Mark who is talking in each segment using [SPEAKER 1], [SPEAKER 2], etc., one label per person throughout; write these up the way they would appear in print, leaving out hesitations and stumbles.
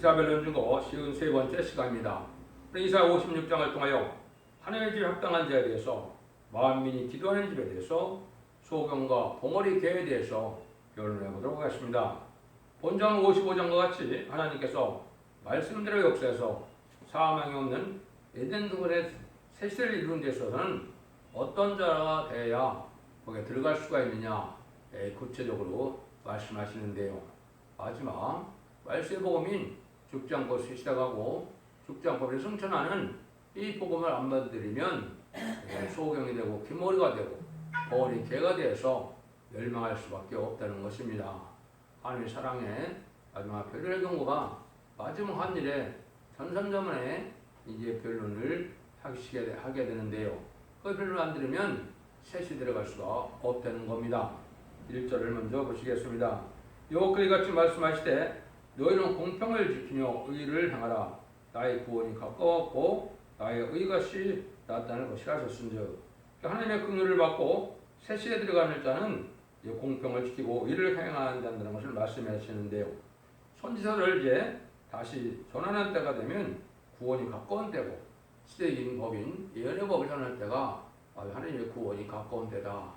[SPEAKER 1] 이사벨론 중거 53번째 시간입니다. 이사 56장을 통하여 하나님의 집에 합당한 자에 대해서 만민이 기도하는 집에 대해서 소경과 봉어리 개에 대해서 결론해 보도록 하겠습니다. 본장 55장과 같이 하나님께서 말씀대로 역사해서 사망이 없는 에덴 동굴의 새 시대를 이루는 데 있어서는 어떤 자가 되어야 거기에 들어갈 수가 있느냐 구체적으로 말씀하시는데요. 마지막 말세의 복음인 죽지 않고 새 시대 가고 죽지 않고 승천하는 이 복음을 안 받아들이면 소경이 되고 기머리가 되고 벌이 개가 되어서 멸망할 수밖에 없다는 것입니다. 하나님의 사랑에 마지막 별의 경고가 마지막 한 일에 전선전문에 이제 변론을 하게 되는데요. 그 변론을 안 들으면 셋이 들어갈 수가 없다는 겁니다. 1절을 먼저 보시겠습니다. 여호와께서 이같이 말씀하시되 너희는 공평을 지키며 의를 행하라. 나의 구원이 가까웠고 나의 의가 나타날 것이라 하셨은즉 하나님의 긍휼을 받고 새 시대에 들어가는 자는 공평을 지키고 의를 행하는 자라는 것을 말씀하시는데요. 선지서를 이제 다시 전하는 때가 되면 구원이 가까운 때고 시대적인 법인 예언의 법을 전할 때가 하나님의 구원이 가까운 때다.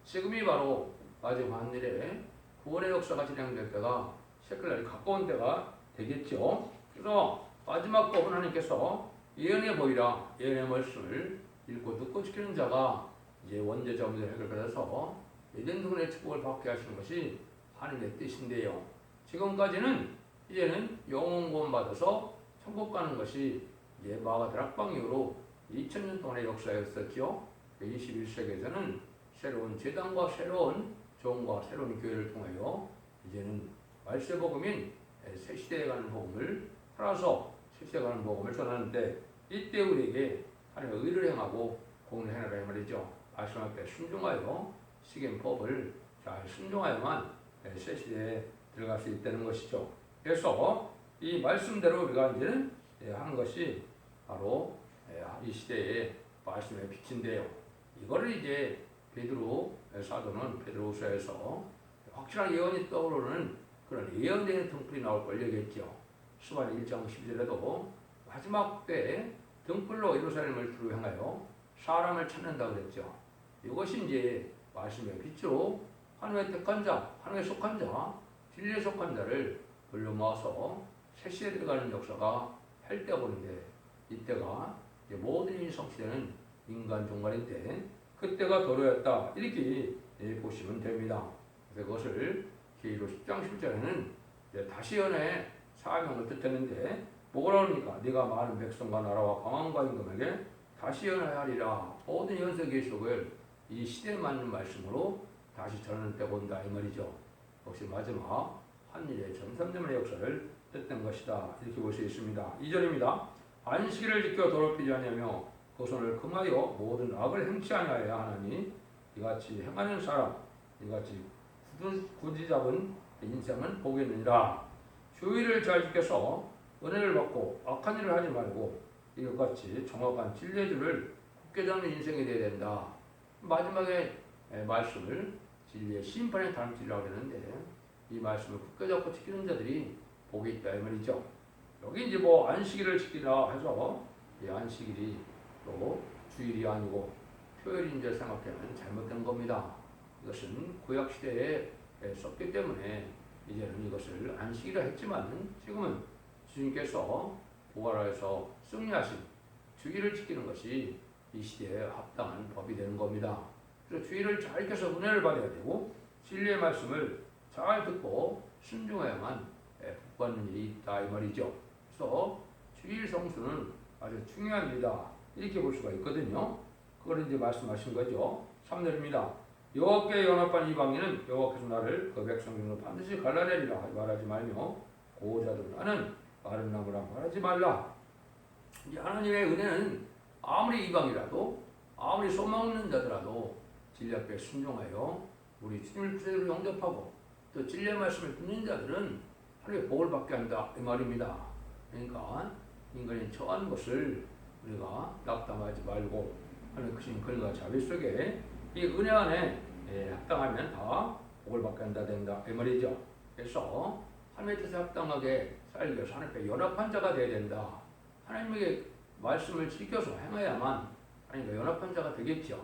[SPEAKER 1] 지금이 바로 마지막 한 일에 구원의 역사가 진행될 때가 세클날이 가까운 때가 되겠죠. 그래서 마지막 법은 하나님께서 예언의 법이라 예언의 말씀을 읽고 듣고 지키는 자가 이제 원죄자 문제를 해결받아서 에덴 동굴의 축복을 받게 하시는 것이 하나님의 뜻인데요. 지금까지는 이제는 영원 구원 받아서 천국 가는 것이 이제 마가다락방 이후로 2000년 동안의 역사였었죠. 21세기에서는 새로운 제단과 새로운 종과 새로운 교회를 통하여 이제는 말세 복음인 새 시대에 가는 복음을 팔아서 새 시대에 가는 복음을 전하는데 이때 우리에게 하나님의 의를 행하고 공을 행하라 이 말이죠. 말씀할 때 순종하여 시경 법을 잘 순종하여만 새 시대에 들어갈 수 있다는 것이죠. 그래서 이 말씀대로 우리가 이제는 하는 것이 바로 이 시대의 말씀의 빛인데요. 이거를 이제 베드로 사도는 베드로후서에서 확실한 예언이 떠오르는 그런 예언되는 등불이 나올 걸 얘기했죠. 수반 1장 12절에도 마지막 때에 등불로 예루살렘을 두루 향하여 사람을 찾는다 그랬죠. 이것이 이제 말씀의 빛으로 하나님의 택한 자, 하나님의 속한 자, 진리에 속한 자를 불러 모아서 새 시대에 들어가는 역사가 할 때 보는데 이때가 이제 모든 인성시대는 인간 종말일 때 그때가 도래했다 이렇게 보시면 됩니다. 그래서 그것을 계시록 10장 10절에는 다시 연애 사명을 뜻했는데 뭐라 그러니까 네가 많은 백성과 나라와 강왕과 임금에게 다시 연애하리라. 모든 연세 계시록을 이 시대에 맞는 말씀으로 다시 전하는 때가 온다 이 말이죠. 역시 마지막 한일의 전삼대문의 역사를 뜻한 것이다 이렇게 볼 수 있습니다. 2절입니다. 안식일을 지켜 더럽히지 아니하며 그 손을 금하여 모든 악을 행치 아니하여 하나니 이같이 행하는 사람 이같이 굳이 잡은 인생은 복이니라. 주의를 잘 지켜서 은혜를 받고 악한 일을 하지 말고 이것같이 정확한 진리의 줄을 굳게 잡는 인생이 되어야 된다. 마지막에 말씀을 진리의 심판의 다름질이라고 하는데 이 말씀을 굳게 잡고 지키는 자들이 복이 있다 이 말이죠. 여기 이제 뭐 안식일을 지키라 해서 이 안식일이 또 주일이 아니고 토요일인 줄 생각하면 잘못된 겁니다. 이것은 구약 시대에 썼기 때문에 이제는 이것을 안식이라 했지만 지금은 주님께서 부활하여서 승리하신 주일을 지키는 것이 이 시대에 합당한 법이 되는 겁니다. 그래서 주일을 잘 지켜서 은혜를 받아야 되고 진리의 말씀을 잘 듣고 순종해야만 복받는 일이 있다 이 말이죠. 그래서 주일 성수는 아주 중요한 일이다 이렇게 볼 수가 있거든요. 그걸 이제 말씀하신 거죠. 3절입니다. 여호와께 연합한 이방인은 여호와께서 나를 그 백성 중으로 반드시 갈라내리라 말하지 말며 고자들 나는 마른 나무라 말하지 말라. 이제 하나님의 은혜는 아무리 이방이라도 아무리 소망 없는 자더라도 진리 앞에 순종하여 우리 주님을 구세주로 영접하고 또 진리의 말씀을 듣는 자들은 하나님의 복을 받게 한다 이 말입니다. 그러니까 인간이 처한 것을 우리가 낙담하지 말고 하나님 크신 글과 자비 속에 이 은혜 안에 합당하면 다 복을 받게 한다 된다 이 말이죠. 그래서 하나님의 뜻에 합당하게 살기 위해서 하나님께 연합한 자가 되어야 된다. 하나님에게 말씀을 지켜서 행해야만 하나님과 연합한 자가 되겠죠.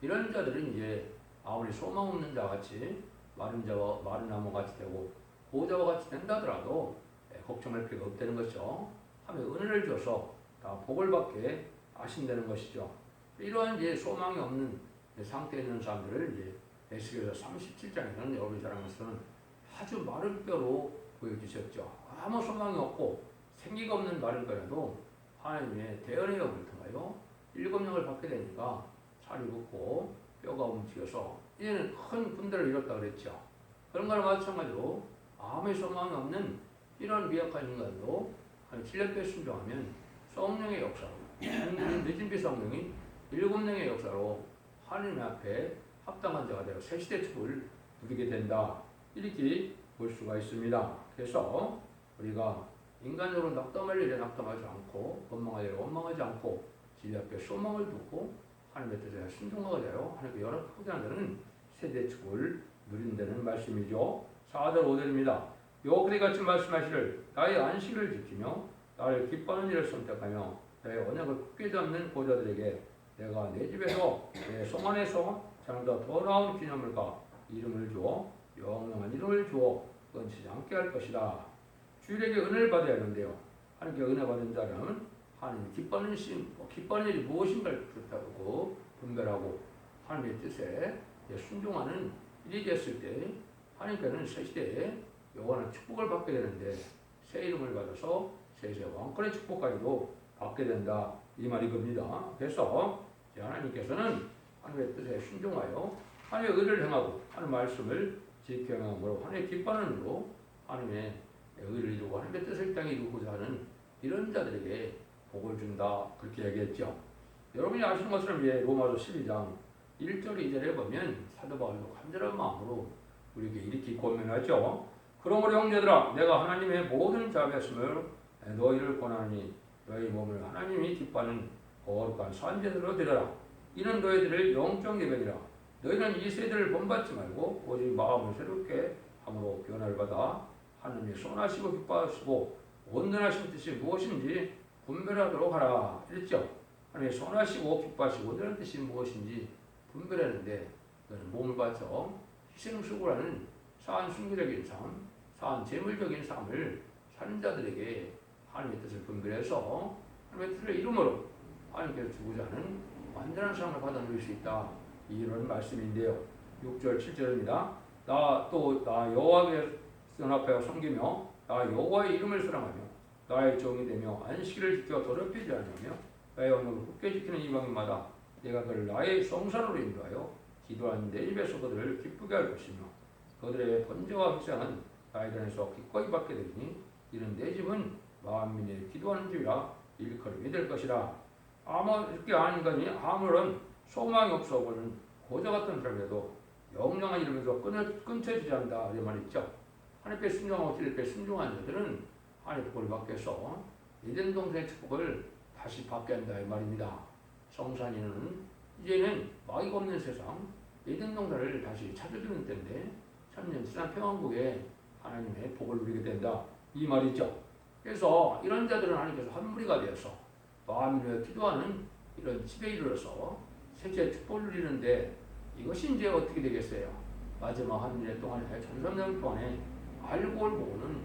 [SPEAKER 1] 이런 자들은 이제 아무리 소망 없는 자 같이 마른 나무 같이 되고 보호자와 같이 된다더라도 걱정할 필요가 없다는 것이죠. 하나님의 은혜를 줘서 다 복을 받게 하신다는 것이죠. 이러한 이제 소망이 없는 상태에 있는 사람들을 이제 에스겔서 37장에서는 여러분이 잘 아는 것은 아주 마른 뼈로 보여주셨죠. 아무 소망이 없고 생기가 없는 마른 뼈라도 하나님의 대언의 영을 통하여 7영을 받게 되니까 살이 붙고 뼈가 움직여서 이제는 큰 군대를 이뤘다 그랬죠. 그런 거랑 마찬가지로 아무 소망이 없는 이런 미약한 인간도 한 7년 때 순종하면 성령의 역사로 늦은 비 성령이 7명의 역사로 하나님 앞에 합당한 자가 되어 새시대 축복을 누리게 된다. 이렇게 볼 수가 있습니다. 그래서 우리가 인간적으로 낙담할 일에 낙담하지 않고 원망할 일에 원망하지 않고 진리 앞에 소망을 두고 하나님의 뜻에 순종하게 되어 하나님께 연합하게 하는 세대 축복을 누린다는 말씀이죠. 4절 5절입니다. 여호와께서 같이 말씀하시를 나의 안식을 지키며 나를 기뻐하는 일을 선택하며 나의 언약을 굳게 잡는 보좌들에게 내가 내 집에서 내 성 안에서 장보다 더 나은 기념물과 이름을 주어 영영한 이름을 주어 끊치지 않게 할 것이다. 주일에게 은혜를 받아야 하는데요. 하나님께 은혜 받은 자는 하나님이 기뻐하는 일이 무엇인가를 그렇다고 분별하고 하나님의 뜻에 순종하는 일이 됐을 때 하나님께는 새 시대에 영원한 축복을 받게 되는데 새 이름을 받아서 새 왕권의 축복까지도 받게 된다. 이 말이 겁니다. 그래서 하나님께서는 하나님의 뜻에 순종하여 하나님의 의를 행하고 하나님의 말씀을 지켜 행함으로 하나님의 기뻐하는 일로 하나님의 의를 이루고 하나님의 뜻을 땅에 이루고자 하는 이런 자들에게 복을 준다. 그렇게 얘기했죠. 여러분이 아시는 것처럼 로마서 12장 1절 2절에 보면 사도 바울도 간절한 마음으로 우리에게 이렇게 권면하죠. 그러므로 형제들아 내가 하나님의 모든 자비하심을 너희를 권하니 너희 몸을 하나님이 기뻐하는 거룩한 산제대로 드려라. 이는 너희들의 영적 예배니라. 너희는 이 세대를 본받지 말고 오직 마음을 새롭게 함으로 변화를 받아 하나님의 선하시고 기뻐하시고 온전하신 뜻이 무엇인지 분별하도록 하라. 이랬죠. 하나님의 선하시고 기뻐하시고 온전한 뜻이 무엇인지 분별하는데 너는 몸을 바쳐 희생수고라는 사한 순교적인 삶, 사한 재물적인 삶을 사는 자들에게 하나님의 뜻을 분별해서 하나님의 뜻을 이름으로 하나님께서 주고자 하는 완전한 삶을 받아 누릴 수 있다. 이런 말씀인데요. 6절 7절입니다. 나 여호와께 연합하여 섬기며 나 여호와의 이름을 사랑하며 나의 종이 되며 안식일을 지켜 더럽히지 않으며 나의 언약을 굳게 지키는 이방인마다 내가 그를 나의 성산으로 인도하여 기도하는 내 입에서 그들을 기쁘게 할 것이며 그들의 번제와 희생은 나의 전에서 기꺼이 받게 되리니 이는 내 집은 만민의 기도하는 집이라 일컬음이 될 것이라. 이렇게 아는 인간이 아무런 소망이 없어 보는 고자 같은 사람에도 영영한 이름에서 끊쳐지지 않는다. 이 말 있죠. 하나님께 순종하고 진리께 순종한 자들은 하나님의 복을 받게 해서 에덴 동산의 축복을 다시 받게 한다. 이 말입니다. 성산이는 이제는 마귀가 없는 세상 에덴 동산을 다시 찾아주는 때인데 천년 지난 평안국에 하나님의 복을 누리게 된다. 이 말이죠. 그래서 이런 자들은 하나님께서 한 무리가 되어서 마음을 기도하는 이런 집에 이르러서 셋째 축복을 누리는데 이것이 이제 어떻게 되겠어요? 마지막 한 년 동안에 전선년 동안에 알고 보는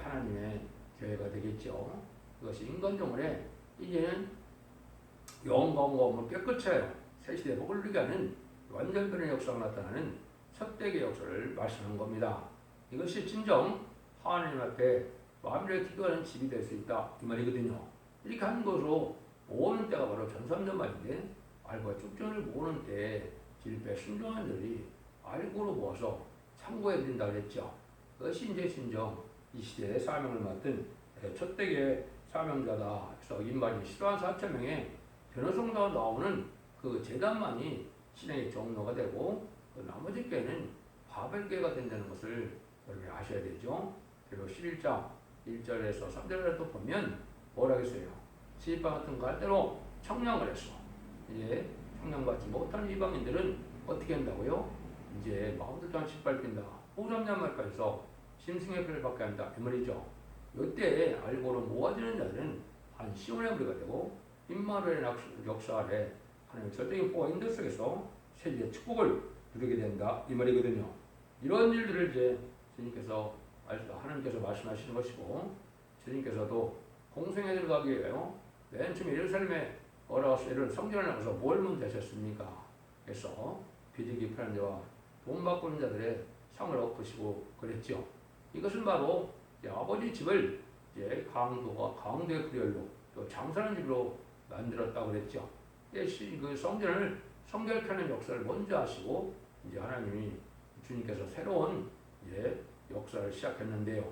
[SPEAKER 1] 하나님의 교회가 되겠죠. 그것이 인간정원에 이제는 영광과 깨끗해요. 새 시대 복을 누리게 하는 완전 변의 역사가 나타나는 첫 대의 역사를 말씀하는 겁니다. 이것이 진정 하나님 앞에 마음을 기도하는 집이 될 수 있다. 이 말이거든요. 이렇게 하는 것으로 모으는 때가 바로 전선년 말인데 알과 쭉전을 모으는 때 진리에 순종한 자들이 알고로 모아서 참고해 드린다 그랬죠. 그것이 이제 진정 이 시대의 사명을 맡은 첫 대의 사명자다. 그래서 인발이 104,000명의 변호성자가 나오는 그 재단만이 신앙의 종로가 되고 그 나머지 교회는 바벨교회가 된다는 것을 여러분이 아셔야 되죠. 그리고 11장 1절에서 3절에도 보면 뭐라고 했어요? 지휘바 같은 거 할 때로 청량을 했어. 이제 청량받지 못한 이방인들은 어떻게 한다고요? 이제 마음도 안 짓밟힌다. 호접년 말까지 해서 짐승의 피를 받게 한다 이 말이죠. 이때 알고로 모아지는 자들은 한 시온의 무리가 되고 임마누엘의 역사 아래 하나님의 절대적인 보호 인도 속에서 세계의 축복을 누리게 된다 이 말이거든요. 이런 일들을 이제 주님께서 하나님께서 말씀하시는 것이고, 주님께서도 공생에 들어가기 위해요 맨 처음에 예루살렘에 올라가서 이런 성전을 나가서 뭘 먼저 하셨습니까? 그래서 비둘기 파는 자와 돈 바꾸는 자들의 상을 엎으시고 그랬죠. 이것은 바로 아버지 집을 이제 강도의 구렬로 또 장사하는 집으로 만들었다고 그랬죠. 그 성전을 성결케 하는 역사를 먼저 하시고 이제 하나님이 주님께서 새로운 이제 역사를 시작했는데요.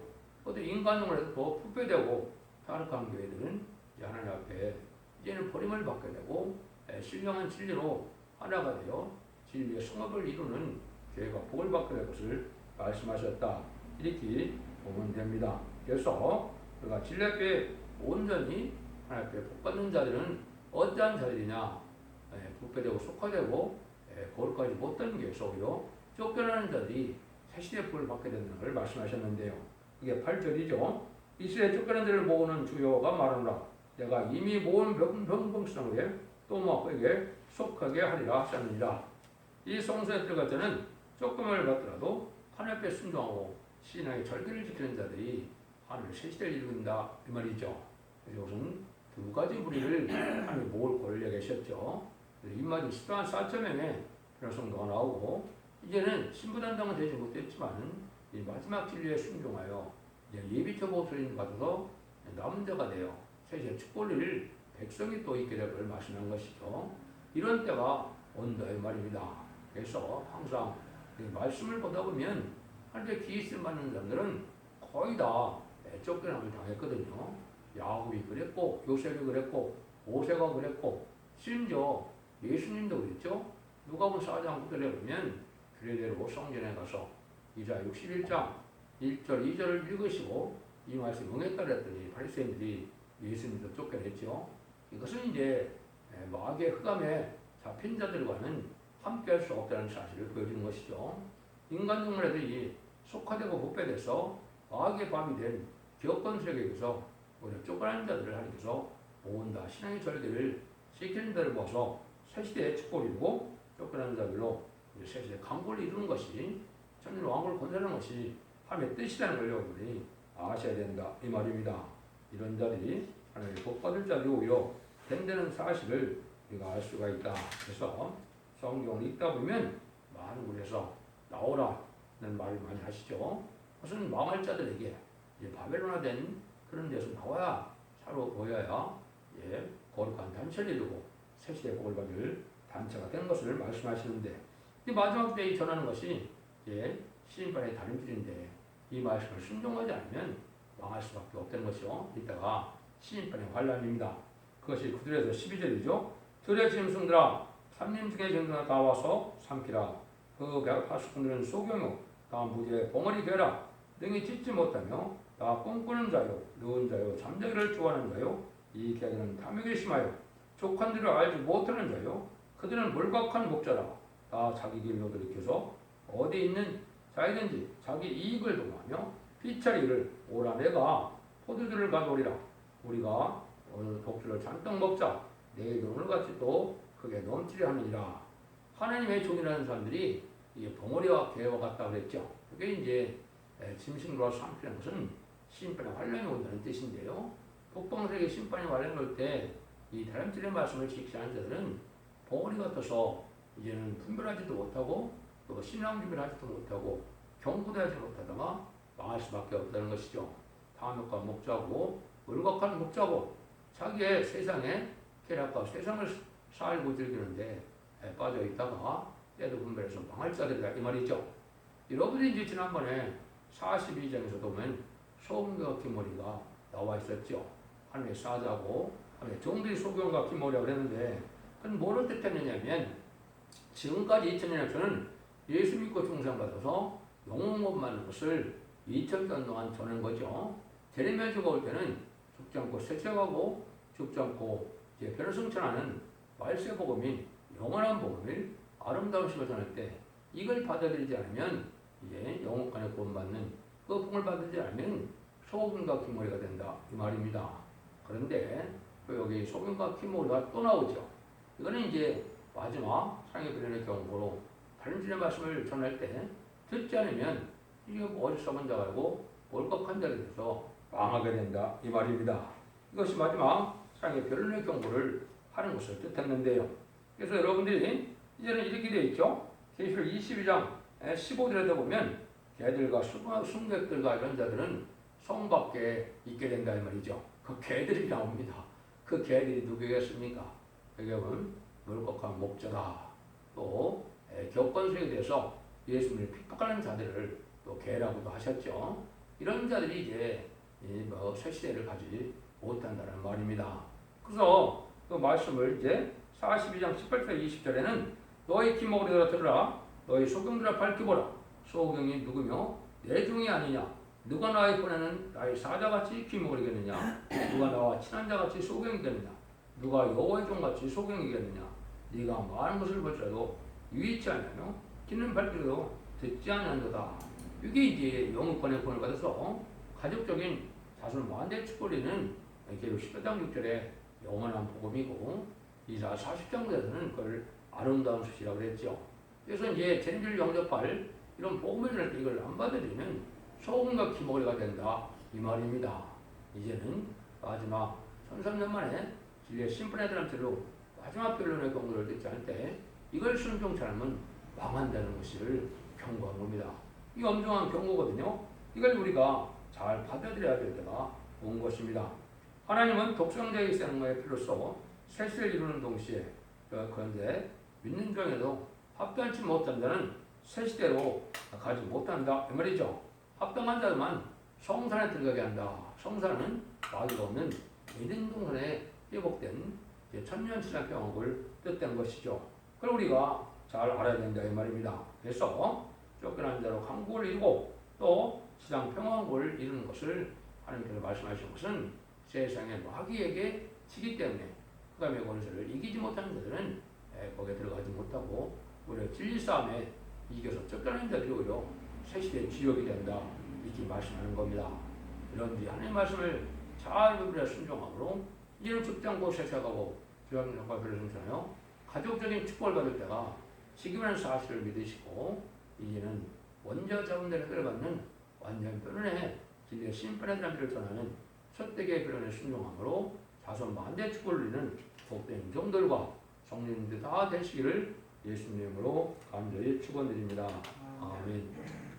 [SPEAKER 1] 또 인간용을 해서 더 부패되고 타락한 교회들은 이제 하나님 앞에 이제는 버림을 받게 되고 신령한 진리로 하나가 되어 진리의 성업을 이루는 교회가 복을 받게 될 것을 말씀하셨다. 이렇게 보면 됩니다. 그래서 우리가 진리 앞에 온전히 하나님 앞에 복받는 자들은 어떠한 자들이냐? 부패되고 속화되고 거룩하지 못한 교회에서 오히려 쫓겨나는 자들이 새시대의 복을 받게 된다는 걸 말씀하셨는데요. 이게 8절이죠. 이스라엘 쫓겨난 자를 모으는 주여가 말하노라. 내가 이미 모은 병풍성에 또 그에게 속하게 하리라 하셨느니라. 이 성소에 들어갈 때는 조금을 받더라도 하나님 앞에 순종하고 신앙의 절기를 지키는 자들이 하늘의 새시대를 이룬다 이 말이죠. 이것은 두 가지 무리를 하나님이 모을 권리에 계셨죠. 입맞은 10만 4천 명의 변호성도가 나오고 이제는 신부단장은 되지 못했지만 이 마지막 진리에 순종하여 예비처 보호소리를 받아서 남은 자가 되어 새시대 축복을 백성이 또 있게 될 걸 말씀한 것이죠. 이런 때가 온다 이 말입니다. 그래서 항상 말씀을 보다 보면 하나님의 기있음 받는 사람들은 거의 다 쫓겨남을 당했거든요. 야곱이 그랬고 요셉이 그랬고 모세가 그랬고 심지어 예수님도 그랬죠. 누가복음 4장 9절에 보면 그대로 성전에 가서 이사야 61장 1절 2절을 읽으시고 이 말씀 응했다 그랬더니 바리새인들이 예수님도 쫓겨냈죠. 이것은 이제 마귀의 흑암에 잡힌 자들과는 함께할 수 없다는 사실을 보여주는 것이죠. 인간 동물들이 속화되고 부패돼서 마귀의 밤이 된 기업권 세력에서 오히려 쫓겨나는 자들을 하나님께서 모은다. 신앙의 절기를 지키는 자를 모아서 새시대의 축복을 이루고 쫓겨나는 자들로 새시대의 강구를 이루는 것이 천년 왕국을 건설하는 것이 하나님의 뜻이라는 걸 여러분이 아셔야 된다 이 말입니다. 이런 자들이 하나님의 복받을 자들이 오히려 된다는 사실을 우리가 알 수가 있다. 그래서 성경을 읽다 보면 많은 곳에서 나오라는 말을 많이 하시죠. 무슨 망할 자들에게 바벨론화된 그런 데서 나와야 사로 보여야 거룩한 단체를 이루고 새시대의 복을 받을 단체가 되는 것을 말씀하시는데 이 마지막 때에 전하는 것이 시인판의 다른 길인데 이 말씀을 순종하지 않으면 망할 수밖에 없다는 것이요. 이따가 시인판의 환란입니다. 그것이 9절에서 12절이죠. 들의 짐승들아 삼림중의 짐승아 다 와서 삼키라. 그 파수꾼들은 소경요 다 무지의 봉어리 되라. 능히 찢지 못하며 다 꿈꾸는 자요 누운 자요 잠자기를 좋아하는 자요 이 개들은 탐욕이 심하여 족한 줄을 알지 못하는 자요 그들은 몰각한 목자라. 다 자기 길로 돌이켜서 어디 있는 자이든지 자기 이익을 도모하며 피차리를 오라. 내가 포도주를 가져오리라. 우리가 오늘 독주를 잔뜩 먹자. 내일 오늘같이 또 크게 넘치려 하느니라. 하나님의 종이라는 사람들이 이게 벙어리와 개와 같다 그랬죠. 그게 이제 짐승으로 삼키는 것은 심판의 환란이 온다는 뜻인데요. 북방세계 심판이 환란이 올 때 이 다람쥐의 말씀을 지키지 않은 자들은 벙어리 같아서 이제는 분별하지도 못하고 또 신앙 준비를 하지도 못하고 경고도 하지 못하다가 망할 수밖에 없다는 것이죠. 탐욕과 목자고 물각한 목자고 자기의 세상에 쾌락과 세상을 살고 즐기는데 빠져 있다가 때도 분별해서 망할 자들이다 이 말이죠. 여러분이 이제 지난번에 42장에서 보면 소금과 기머리가 나와 있었죠. 하나님의 사자고 하나님의 종들이 소금과 기머리라고 그랬는데 그건 뭐를 뜻했느냐면 지금까지 2000년에서는 예수 믿고 중생받아서 영웅못 받는 것을 2000년 동안 전한 거죠. 제레미야서가 올 때는 죽지 않고 세척하고 죽지 않고 변화성천하는 말세 복음인 영원한 복음을 아름다운 식을 전할 때 이걸 받아들이지 않으면 영혼간에 구원받는 그 그 복을 받지 않으면 소금과 기머리가 된다 이 말입니다. 그런데 또 여기 소금과 기머리가 또 나오죠. 이거는 이제 마지막 사랑의 변론의 경고로 다른 주의 말씀을 전할 때 듣지 않으면 이게 어리석은 자가고 몰각한 자가 돼서 망하게 된다 이 말입니다. 이것이 마지막 사랑의 변론의 경고를 하는 것을 뜻했는데요. 그래서 여러분들이 이제는 이렇게 되어 있죠. 계시록 22장 15절에 보면 개들과 순객들과 이런 자들은 성 밖에 있게 된다 이 말이죠. 그 개들이 나옵니다. 그 개들이 누구겠습니까? 배경은 물곡한 목자다. 또 교권수에 대해서 예수님을 핍박하는 자들을 또 개라고도 하셨죠. 이런 자들이 이제 새 시대를 가지 못한다는 말입니다. 그래서 그 말씀을 이제 42장 18절 20절에는 너희 기목으로 들으라. 너희 소경들아 밝혀보라. 소경이 누구며 내 종이 아니냐. 누가 나의 보내는 나의 사자같이 기목이겠느냐. 누가 나와 친한 자같이 소경이겠느냐. 누가 여호와의 종같이 소경이겠느냐. 네가 많은 것을 볼지라도 유의치 않으며 귀는 밝히려도 듣지 않는도다. 이게 이제 영육권의 권을 받아서 가족적인 자손 만대 축복이는 계시록 10장 6절에 영원한 복음이고 이사 40장부에서는 그걸 아름다운 수시라고 그랬죠. 그래서 이제 젠줄 영접할 이런 복음을 전할 때 이걸 안 받아들이면 소금과 기머리가 된다 이 말입니다. 이제는 마지막 1300년 만에 진리의 심판애들한테로 마지막 변론의 경고를 듣지 않을 때 이걸 순종치 않으면 망한다는 것을 경고한 겁니다. 이 엄중한 경고거든요. 이걸 우리가 잘 받아들여야 될 때가 온 것입니다. 하나님은 독생자의 생명의 피로써 셋을 이루는 동시에 그런데 믿는 중에도 합당치 못한다는 새 시대로 가지 못한다 이 말이죠. 합당한 자들만 성산에 들어가게 한다. 성산은 마귀가 없는 에덴 동산에 회복된 천년치상 평화를 뜻된 것이죠. 그걸 우리가 잘 알아야 된다 이 말입니다. 그래서 쫓겨난 자로 강국을 이루고 또 지상 평화를 이루는 것을 하나님께서 말씀하신 것은 세상의 마귀에게 지기 때문에 흑암의 권세를 이기지 못하는 자들은 거기에 들어가지 못하고 오히려 진리 싸움에 이겨서 쫓겨난 자들이 오히려 새시대의 주역이 된다 이렇게 말씀하는 겁니다. 이런 하나님의 말씀을 잘 우리가 순종함으로 이제는 죽지 않고 세상하고 주님의 역할을 성취하여 가족적인 축복을 받을 때가 지금이라는 사실을 믿으시고 이제는 원자 자원들을 끌어받는 완전 변론의 진리의 심판의 단비를 전하는 첫대기의 변론에 순종함으로 자손 만대 축복을 누리는 복된 종들과 성령님들 다 되시기를 예수님으로 간절히 축원드립니다. 아멘.